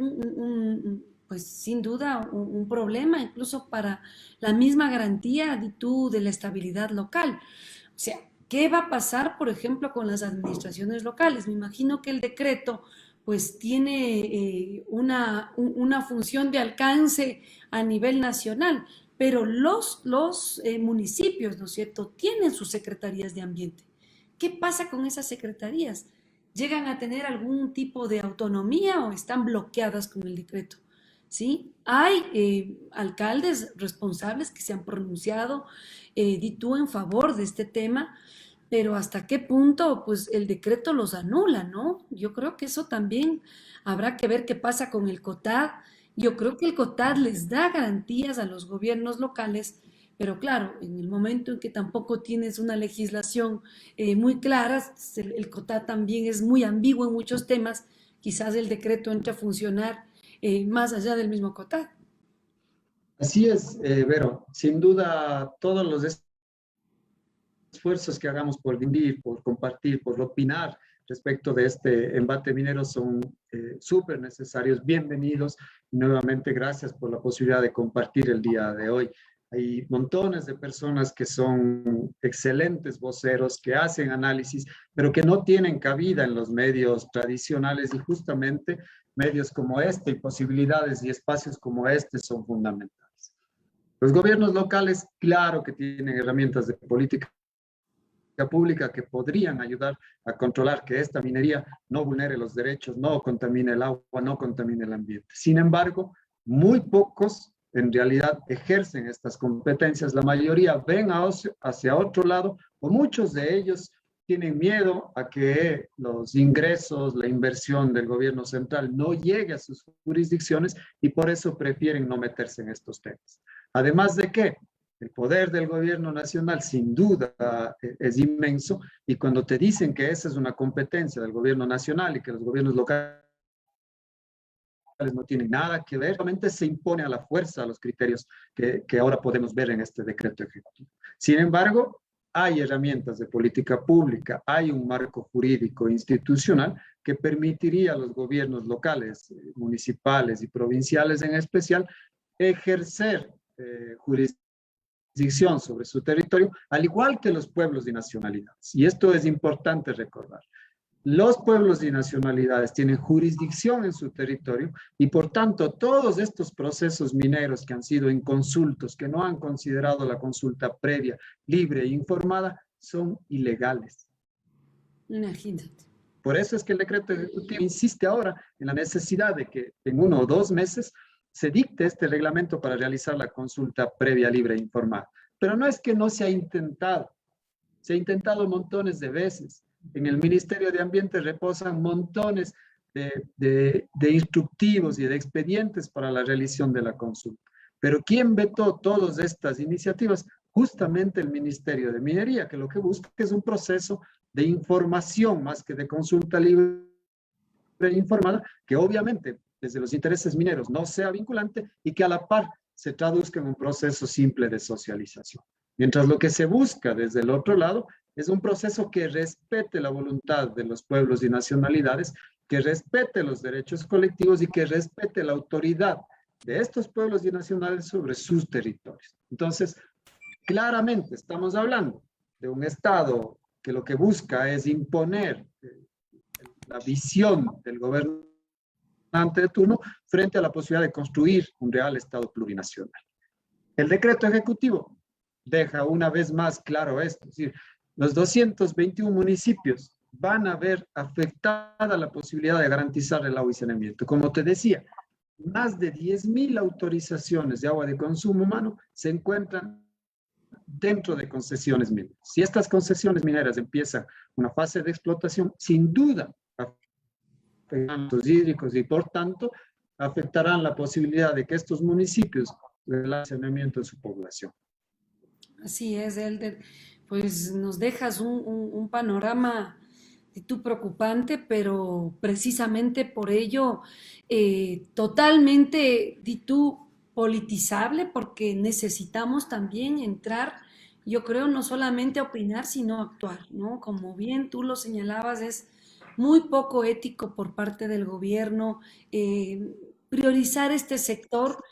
pues sin duda un problema incluso para la misma garantía de la estabilidad local. O sea, ¿qué va a pasar, por ejemplo, con las administraciones locales? Me imagino que el decreto pues tiene una función de alcance a nivel nacional, pero los municipios, ¿no es cierto?, tienen sus secretarías de ambiente. ¿Qué pasa con esas secretarías? ¿Llegan a tener algún tipo de autonomía o están bloqueadas con el decreto? ¿Sí? Hay alcaldes responsables que se han pronunciado, tú en favor de este tema, pero hasta qué punto pues el decreto los anula, ¿no? Yo creo que eso también habrá que ver qué pasa con el COTAD. Yo creo que el COTAD les da garantías a los gobiernos locales, pero claro, en el momento en que tampoco tienes una legislación muy clara, el COTAD también es muy ambiguo en muchos temas, quizás el decreto entre a funcionar más allá del mismo COTAD. Así es, Vero. Sin duda, todos los esfuerzos que hagamos por difundir, por compartir, por opinar respecto de este embate minero son súper necesarios, bienvenidos. Y nuevamente, gracias por la posibilidad de compartir el día de hoy. Hay montones de personas que son excelentes voceros, que hacen análisis, pero que no tienen cabida en los medios tradicionales y justamente medios como este y posibilidades y espacios como este son fundamentales. Los gobiernos locales, claro que tienen herramientas de política pública que podrían ayudar a controlar que esta minería no vulnere los derechos, no contamine el agua, no contamine el ambiente. Sin embargo, muy pocos en realidad ejercen estas competencias. La mayoría ven hacia otro lado o muchos de ellos tienen miedo a que los ingresos, la inversión del gobierno central no llegue a sus jurisdicciones y por eso prefieren no meterse en estos temas. Además de que el poder del gobierno nacional sin duda es inmenso y cuando te dicen que esa es una competencia del gobierno nacional y que los gobiernos locales no tienen nada que ver, realmente se impone a la fuerza a los criterios que ahora podemos ver en este decreto ejecutivo. Sin embargo, hay herramientas de política pública, hay un marco jurídico institucional que permitiría a los gobiernos locales, municipales y provinciales en especial, ejercer jurisdicción sobre su territorio, al igual que los pueblos y nacionalidades. Y esto es importante recordar. Los pueblos y nacionalidades tienen jurisdicción en su territorio y por tanto todos estos procesos mineros que han sido inconsultos, que no han considerado la consulta previa, libre e informada, son ilegales. Imagínate. Por eso es que el decreto ejecutivo insiste ahora en la necesidad de que en 1 o 2 meses se dicte este reglamento para realizar la consulta previa, libre e informada. Pero no es que no se ha intentado montones de veces. En el Ministerio de Ambiente reposan montones de instructivos y de expedientes para la realización de la consulta. Pero ¿quién vetó todas estas iniciativas? Justamente el Ministerio de Minería, que lo que busca es un proceso de información más que de consulta libre e informada, que obviamente desde los intereses mineros no sea vinculante y que a la par se traduzca en un proceso simple de socialización. Mientras lo que se busca desde el otro lado es un proceso que respete la voluntad de los pueblos y nacionalidades, que respete los derechos colectivos y que respete la autoridad de estos pueblos y nacionales sobre sus territorios. Entonces, claramente estamos hablando de un Estado que lo que busca es imponer la visión del gobernante de turno frente a la posibilidad de construir un real Estado plurinacional. El decreto ejecutivo deja una vez más claro esto, es decir, los 221 municipios van a ver afectada la posibilidad de garantizar el agua y saneamiento. Como te decía, más de 10.000 autorizaciones de agua de consumo humano se encuentran dentro de concesiones mineras. Si estas concesiones mineras empiezan una fase de explotación, sin duda afectarán los hídricos y por tanto afectarán la posibilidad de que estos municipios den el saneamiento de su población. Así es, Elder. Pues nos dejas un panorama tú preocupante, pero precisamente por ello totalmente tú politizable, porque necesitamos también entrar, yo creo, no solamente a opinar, sino a actuar, ¿no? Como bien tú lo señalabas, es muy poco ético por parte del gobierno priorizar este sector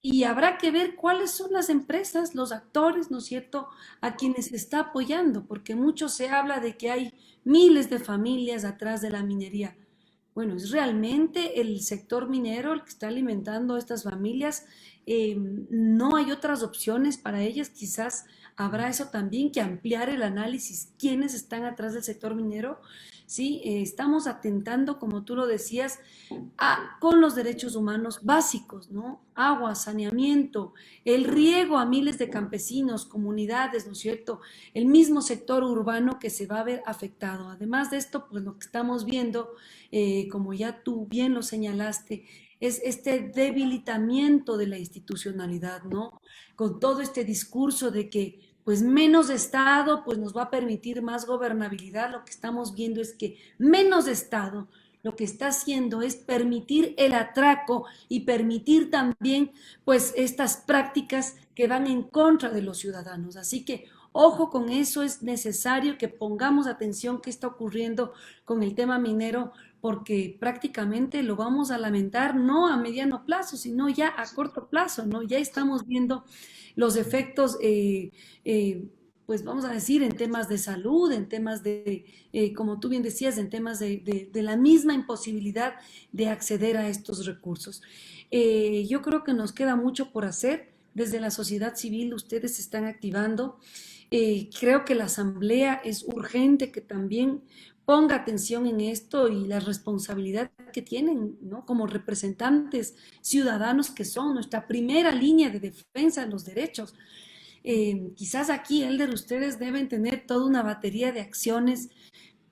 y habrá que ver cuáles son las empresas, los actores, ¿no es cierto?, a quienes se está apoyando, porque mucho se habla de que hay miles de familias atrás de la minería. Bueno, es realmente el sector minero el que está alimentando a estas familias. No hay otras opciones para ellas. Quizás habrá eso también que ampliar el análisis. ¿Quiénes están atrás del sector minero? Sí, estamos atentando, como tú lo decías, con los derechos humanos básicos, ¿no? Agua, saneamiento, el riego a miles de campesinos, comunidades, ¿no es cierto? El mismo sector urbano que se va a ver afectado. Además de esto, pues lo que estamos viendo, como ya tú bien lo señalaste, es este debilitamiento de la institucionalidad, ¿no? Con todo este discurso de que pues menos Estado pues nos va a permitir más gobernabilidad, lo que estamos viendo es que menos Estado lo que está haciendo es permitir el atraco y permitir también pues estas prácticas que van en contra de los ciudadanos. Así que ojo con eso, es necesario que pongamos atención qué está ocurriendo con el tema minero, porque prácticamente lo vamos a lamentar no a mediano plazo, sino ya a corto plazo, ¿no? Ya estamos viendo los efectos pues vamos a decir, en temas de salud, en temas de, como tú bien decías, en temas de la misma imposibilidad de acceder a estos recursos. Yo creo que nos queda mucho por hacer. Desde la sociedad civil ustedes se están activando. Creo que la asamblea es urgente que también ponga atención en esto y la responsabilidad que tienen, ¿no? Como representantes ciudadanos que son nuestra primera línea de defensa de los derechos. Quizás aquí, Elder, ustedes deben tener toda una batería de acciones,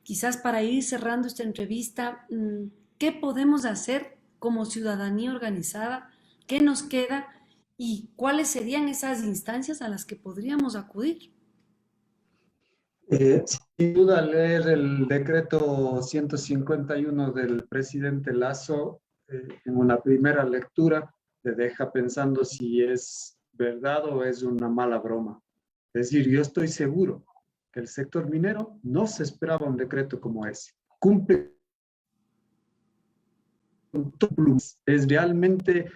quizás para ir cerrando esta entrevista, ¿qué podemos hacer como ciudadanía organizada? ¿Qué nos queda? ¿Y cuáles serían esas instancias a las que podríamos acudir? Sin duda, leer el decreto 151 del presidente Lazo en una primera lectura te deja pensando si es verdad o es una mala broma. Es decir, yo estoy seguro que el sector minero no se esperaba un decreto como ese. Cumple con todo. Es realmente,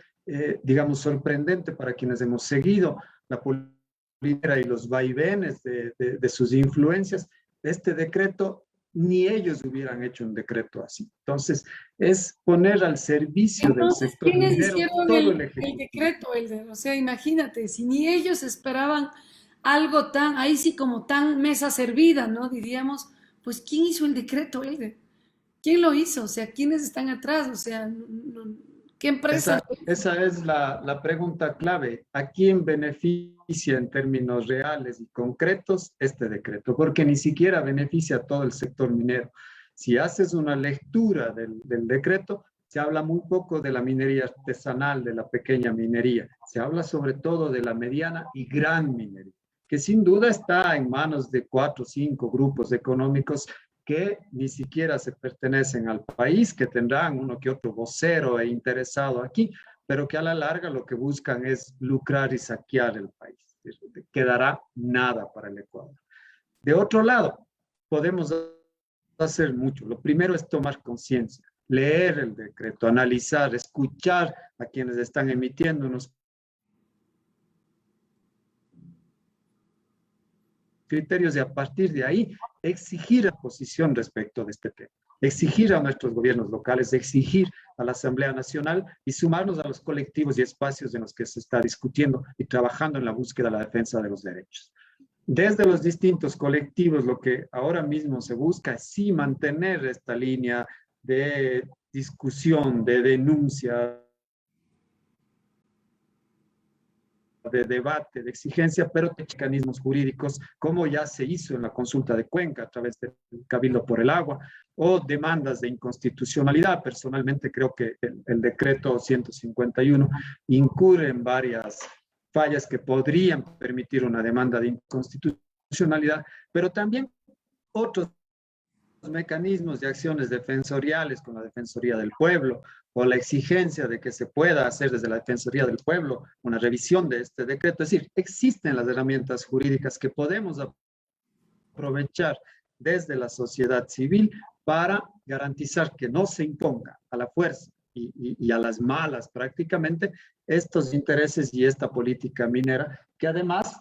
digamos, sorprendente para quienes hemos seguido la política y los vaivenes de sus influencias. Este decreto, ni ellos hubieran hecho un decreto así. Entonces, es poner al servicio del Entonces, sector ¿quiénes minero hicieron todo el el ejecutivo. decreto, Elder? O sea, imagínate, si ni ellos esperaban algo tan, ahí sí como tan mesa servida, ¿no? Diríamos, pues ¿quién hizo el decreto, Elder? ¿Quién lo hizo? O sea, ¿quiénes están atrás? O sea, ¿qué empresa lo hizo? Esa es la pregunta clave. ¿A quién beneficia en términos reales y concretos este decreto? Porque ni siquiera beneficia a todo el sector minero. Si haces una lectura del decreto, se habla muy poco de la minería artesanal, de la pequeña minería. Se habla sobre todo de la mediana y gran minería, que sin duda está en manos de 4 o 5 grupos económicos que ni siquiera se pertenecen al país, que tendrán uno que otro vocero e interesado aquí, pero que a la larga lo que buscan es lucrar y saquear el país. Quedará nada para el Ecuador. De otro lado, podemos hacer mucho. Lo primero es tomar conciencia, leer el decreto, analizar, escuchar a quienes están emitiendo unos criterios y a partir de ahí exigir la posición respecto de este tema, exigir a nuestros gobiernos locales, exigir a la Asamblea Nacional y sumarnos a los colectivos y espacios en los que se está discutiendo y trabajando en la búsqueda de la defensa de los derechos. Desde los distintos colectivos, lo que ahora mismo se busca es sí mantener esta línea de discusión, de denuncia, de debate, de exigencia, pero de mecanismos jurídicos, como ya se hizo en la consulta de Cuenca a través del Cabildo por el Agua, o demandas de inconstitucionalidad. Personalmente creo que el decreto 151 incurre en varias fallas que podrían permitir una demanda de inconstitucionalidad, pero también otros mecanismos de acciones defensoriales con la Defensoría del Pueblo o la exigencia de que se pueda hacer desde la Defensoría del Pueblo una revisión de este decreto. Es decir, existen las herramientas jurídicas que podemos aprovechar desde la sociedad civil para garantizar que no se imponga a la fuerza y a las malas prácticamente estos intereses y esta política minera que además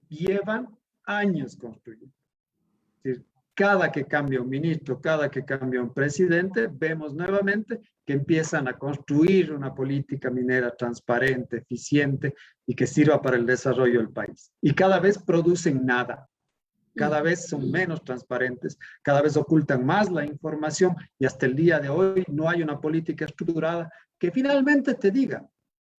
llevan años construyendo. Es decir, cada que cambia un ministro, cada que cambia un presidente, vemos nuevamente que empiezan a construir una política minera transparente, eficiente y que sirva para el desarrollo del país. Y cada vez producen nada, cada vez son menos transparentes, cada vez ocultan más la información y hasta el día de hoy no hay una política estructurada que finalmente te diga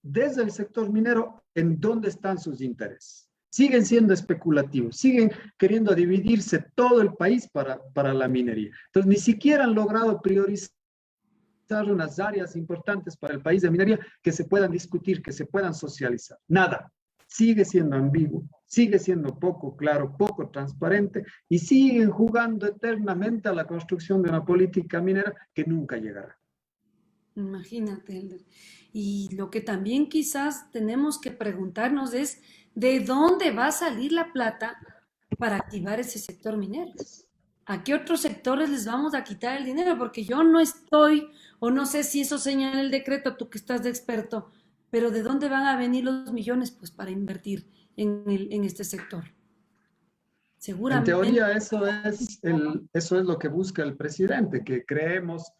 desde el sector minero en dónde están sus intereses. Siguen siendo especulativos, siguen queriendo dividirse todo el país para la minería. Entonces, ni siquiera han logrado priorizar unas áreas importantes para el país de minería que se puedan discutir, que se puedan socializar. Nada. Sigue siendo ambiguo, sigue siendo poco claro, poco transparente y siguen jugando eternamente a la construcción de una política minera que nunca llegará. Imagínate, Elder. Y lo que también quizás tenemos que preguntarnos es, ¿de dónde va a salir la plata para activar ese sector minero? ¿A qué otros sectores les vamos a quitar el dinero? Porque yo no estoy, o no sé si eso señala el decreto, tú que estás de experto, pero ¿de dónde van a venir los millones pues para invertir en este sector? En Seguramente. teoría, eso es lo que busca el presidente, que creemos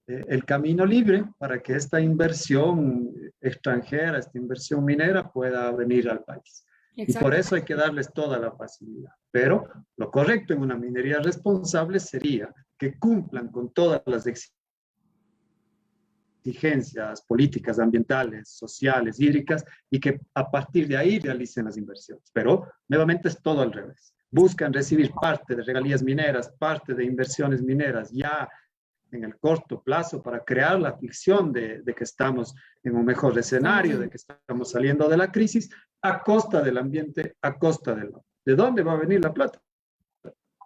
el camino libre para que esta inversión extranjera, esta inversión minera pueda venir al país. Y por Exacto. eso hay que darles toda la facilidad. Pero lo correcto en una minería responsable sería que cumplan con todas las exigencias políticas, ambientales, sociales, hídricas, y que a partir de ahí realicen las inversiones. Pero nuevamente es todo al revés. Buscan recibir parte de regalías mineras, parte de inversiones mineras ya en el corto plazo para crear la ficción de que estamos en un mejor escenario, de que estamos saliendo de la crisis, a costa del ambiente, a costa del agua. ¿De dónde va a venir la plata?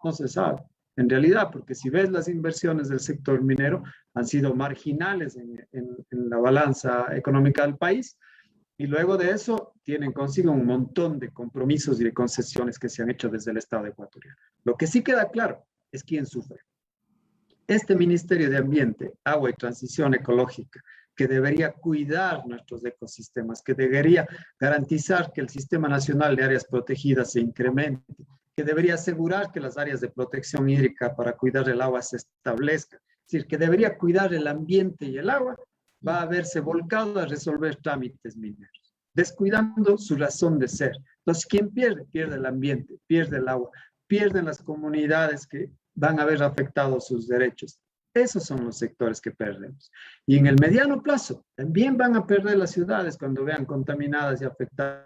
No se sabe. En realidad, porque si ves las inversiones del sector minero, han sido marginales en la balanza económica del país Y luego de eso tienen consigo un montón de compromisos y de concesiones que se han hecho desde el Estado ecuatoriano. Lo que sí queda claro es quién sufre. Este Ministerio de Ambiente, Agua y Transición Ecológica, que debería cuidar nuestros ecosistemas, que debería garantizar que el Sistema Nacional de Áreas Protegidas se incremente, que debería asegurar que las áreas de protección hídrica para cuidar el agua se establezcan, es decir, que debería cuidar el ambiente y el agua, va a verse volcado a resolver trámites mineros, descuidando su razón de ser. Entonces, ¿quién pierde? Pierde el ambiente, pierde el agua, pierden las comunidades que van a ver afectados sus derechos. Esos son los sectores que perdemos. Y en el mediano plazo, también van a perder las ciudades cuando vean contaminadas y afectadas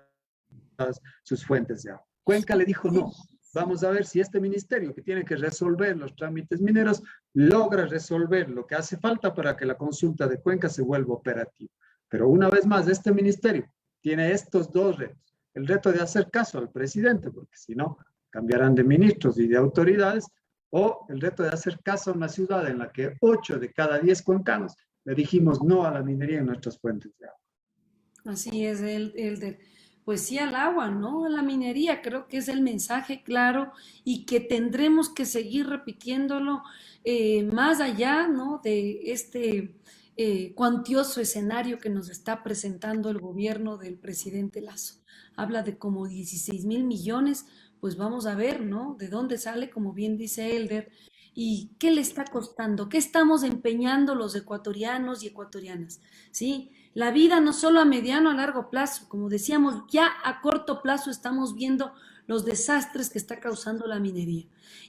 sus fuentes de agua. Cuenca le dijo no. Vamos a ver si este ministerio, que tiene que resolver los trámites mineros, logra resolver lo que hace falta para que la consulta de Cuenca se vuelva operativa. Pero una vez más, este ministerio tiene estos dos retos. El reto de hacer caso al presidente, porque si no, cambiarán de ministros y de autoridades, o el reto de hacer caso a una ciudad en la que 8 de cada 10 cuencanos le dijimos no a la minería en nuestras fuentes de agua. Así es, pues sí al agua, ¿no? A la minería, creo que es el mensaje claro y que tendremos que seguir repitiéndolo más allá, ¿no? De este cuantioso escenario que nos está presentando el gobierno del presidente Lazo. Habla de como 16.000 millones, pues vamos a ver, ¿no? De dónde sale, como bien dice Elder, y qué le está costando, qué estamos empeñando los ecuatorianos y ecuatorianas, ¿sí? La vida no solo a mediano, a largo plazo, como decíamos, ya a corto plazo estamos viendo los desastres que está causando la minería.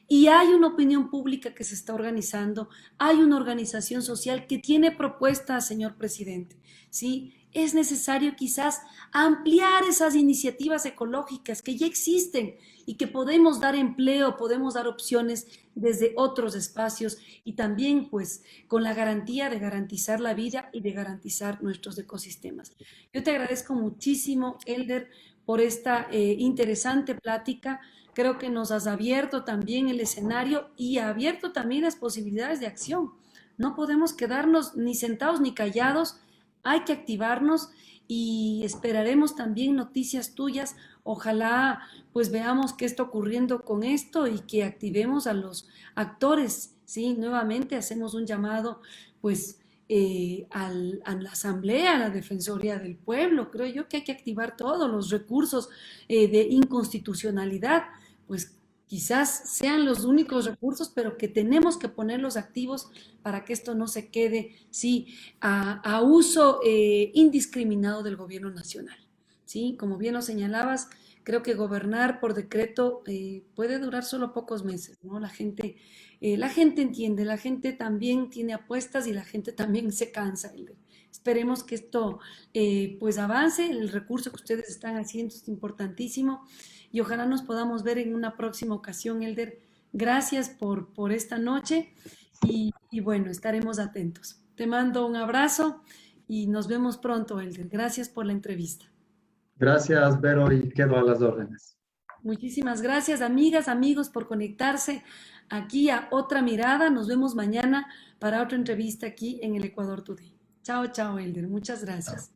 Y hay una opinión pública que se está organizando, hay una organización social que tiene propuestas, señor presidente, ¿sí? Es necesario quizás ampliar esas iniciativas ecológicas que ya existen y que podemos dar empleo, podemos dar opciones desde otros espacios y también pues con la garantía de garantizar la vida y de garantizar nuestros ecosistemas. Yo te agradezco muchísimo, Elder, por esta interesante plática. Creo que nos has abierto también el escenario y ha abierto también las posibilidades de acción. No podemos quedarnos ni sentados ni callados, hay que activarnos y esperaremos también noticias tuyas. Ojalá pues veamos qué está ocurriendo con esto y que activemos a los actores, ¿sí? Nuevamente hacemos un llamado pues a la Asamblea, a la Defensoría del Pueblo. Creo yo que hay que activar todos los recursos de inconstitucionalidad, pues quizás sean los únicos recursos, pero que tenemos que ponerlos activos para que esto no se quede, sí, a uso indiscriminado del gobierno nacional. Sí, como bien lo señalabas, creo que gobernar por decreto puede durar solo pocos meses, ¿no? La gente entiende, la gente también tiene apuestas y la gente también se cansa. Esperemos que esto pues avance, el recurso que ustedes están haciendo es importantísimo y ojalá nos podamos ver en una próxima ocasión, Elder. Gracias por esta noche y bueno, estaremos atentos. Te mando un abrazo y nos vemos pronto, Elder. Gracias por la entrevista. Gracias, Vero, y quedo a las órdenes. Muchísimas gracias, amigas, amigos, por conectarse aquí a Otra Mirada. Nos vemos mañana para otra entrevista aquí en el Ecuador Today. Chao, chao, Elder. Muchas gracias.